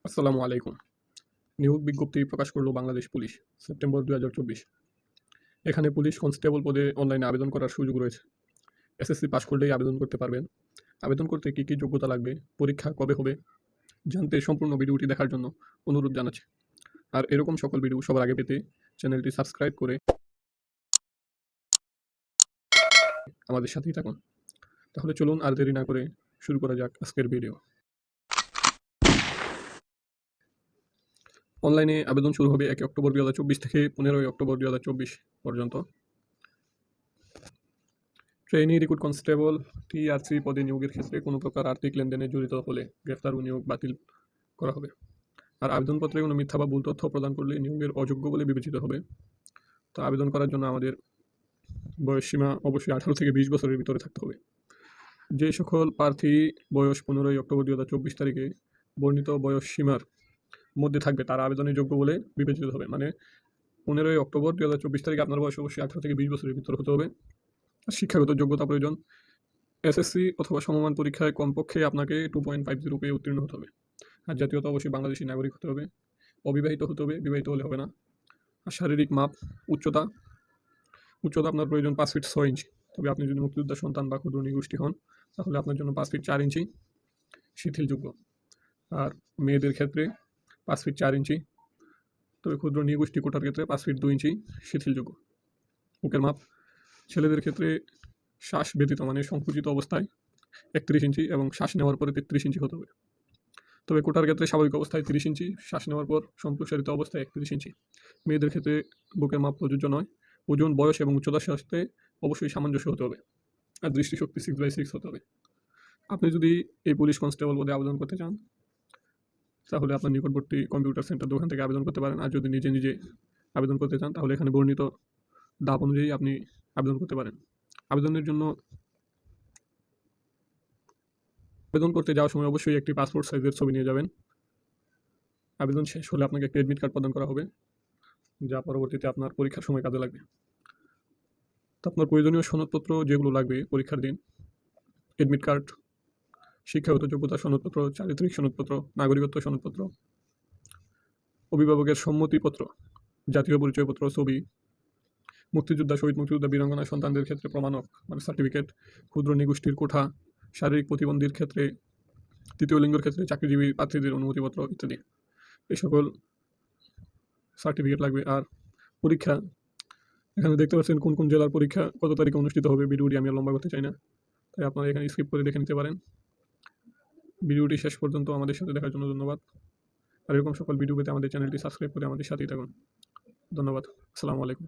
আসসালামু আলাইকুম। নিয়োগ বিজ্ঞপ্তি প্রকাশ করল বাংলাদেশ পুলিশ, সেপ্টেম্বর ২০২৪। এখানে পুলিশ কনস্টেবল পদে অনলাইনে আবেদন করার সুযোগ রয়েছে। এসএসসি পাস করলেই আবেদন করতে পারবেন। আবেদন করতে কী কী যোগ্যতা লাগবে, পরীক্ষা কবে হবে, জানতে সম্পূর্ণ ভিডিওটি দেখার জন্য অনুরোধ জানাচ্ছি। আর এরকম সকল ভিডিও সবার আগে পেতে চ্যানেলটি সাবস্ক্রাইব করে আমাদের সাথেই থাকুন। তাহলে চলুন আর দেরি না করে শুরু করা যাক আজকের ভিডিও। অনলাইনে আবেদন শুরু হবে ১ অক্টোবর ২০২৪ থেকে ১৫ অক্টোবর ২০২৪ পর্যন্ত। ট্রেনি রিক্রুট কনস্টেবল টিআরসি পদে নিয়োগের ক্ষেত্রে কোনো প্রকার আর্থিক লেনদেনে জড়িত হলে গ্রেফতার ও নিয়োগ বাতিল করা হবে। আর আবেদনপত্রে কোনো মিথ্যা বা ভুল তথ্য প্রদান করলে নিয়োগের অযোগ্য বলে বিবেচিত হবে। তো আবেদন করার জন্য আমাদের বয়সসীমা অবশ্যই ১৮ থেকে ২০ বছরের ভিতরে থাকতে হবে। যে সকল প্রার্থী বয়স ১৫ অক্টোবর ২০২৪ তারিখে বর্ণিত বয়সসীমার মধ্যে থাকবে তারা আবেদনের যোগ্য বলে বিবেচিত হবে। মানে ১৫ অক্টোবর ২০২৪ তারিখে আপনার বয়স অবশ্যই ১৮ থেকে ২০ বছরের ভিতরে হতে হবে। শিক্ষাগত যোগ্যতা প্রয়োজন, এসএসসি অথবা সমমান পরীক্ষায় কমপক্ষে আপনাকে 2.50 পেয়ে উত্তীর্ণ হতে হবে। আর জাতীয়তা অবশ্যই বাংলাদেশি নাগরিক হতে হবে, অবিবাহিত হতে হবে, বিবাহিত হলে হবে না। আর শারীরিক মাপ, উচ্চতা আপনার প্রয়োজন 5 ফিট 6 ইঞ্চি। তবে আপনি যদি মুক্তিযোদ্ধার সন্তান বা ক্ষুদ্র নৃগোষ্ঠী হন তাহলে আপনার জন্য 5 ফিট 4 ইঞ্চি শিথিলযোগ্য। আর মেয়েদের ক্ষেত্রে 5 ফিট 4 ইঞ্চি, তবে ক্ষুদ্র নৃগোষ্ঠী কোটার ক্ষেত্রে 5 ফিট 2 ইঞ্চি শিথিলযোগ্য। বুকের মাপ ছেলেদের ক্ষেত্রে শ্বাস ব্যতীত মানে সংকুচিত অবস্থায় 31 ইঞ্চি এবং শ্বাস নেওয়ার পরে 33 ইঞ্চি হতে হবে। তবে কোটার ক্ষেত্রে স্বাভাবিক অবস্থায় 30 ইঞ্চি, শ্বাস নেওয়ার পর সম্প্রসারিত অবস্থায় 31 ইঞ্চি। মেয়েদের ক্ষেত্রে বুকের মাপ প্রযোজ্য নয়। ওজন, বয়স এবং উচ্চতার সাথে অবশ্যই সামঞ্জস্য হতে হবে। আর দৃষ্টিশক্তি 6/6 হতে হবে। আপনি যদি এই পুলিশ কনস্টেবল পদে আবেদন করতে চান তাহলে আপনার নিকটবর্তী কম্পিউটার সেন্টার দোকান থেকে আবেদন করতে পারেন। আর যদি নিজে নিজে আবেদন করতে চান তাহলে এখানে বর্ণিত ধাপ অনুযায়ী আপনি আবেদন করতে পারেন। আবেদনের জন্য আবেদন করতে যাওয়ার সময় অবশ্যই একটি পাসপোর্ট সাইজের ছবি নিয়ে যাবেন। আবেদন শেষ হলে আপনাকে একটি অ্যাডমিট কার্ড প্রদান করা হবে, যা পরবর্তীতে আপনার পরীক্ষার সময় কাজে লাগবে। তো আপনার প্রয়োজনীয় সনদপত্র যেগুলো লাগবে পরীক্ষার দিন: অ্যাডমিট কার্ড, শিক্ষাগত যোগ্যতা সনদপত্র, চারিত্রিক সনদপত্র, নাগরিকত্ব সনদপত্র, অভিভাবকের সম্মতিপত্র, জাতীয় পরিচয়পত্র, ছবি, মুক্তিযোদ্ধা, শহীদ মুক্তিযোদ্ধা, বীরাঙ্গনা সন্তানদের ক্ষেত্রে প্রমাণক মানে সার্টিফিকেট, ক্ষুদ্র নৃগোষ্ঠীর কোঠা, শারীরিক প্রতিবন্ধীর ক্ষেত্রে, তৃতীয় লিঙ্গের ক্ষেত্রে চাকরিজীবী প্রার্থীদের অনুমতিপত্র ইত্যাদি এই সকল সার্টিফিকেট লাগবে। আর পরীক্ষা এখানে দেখতে পাচ্ছেন কোন কোন জেলার পরীক্ষা কত তারিখে অনুষ্ঠিত হবে। ভিডিওটি আমি আর লম্বা করতে চাই না, তাই আপনারা এখানে স্কিপ করে দেখে নিতে পারেন। ভিডিওটি শেষ পর্যন্ত আমাদের সাথে দেখার জন্য ধন্যবাদ। আর এরকম সকল ভিডিও পেতে আমাদের চ্যানেলটি সাবস্ক্রাইব করে আমাদের সাথেই থাকুন। ধন্যবাদ। আসসালামু আলাইকুম।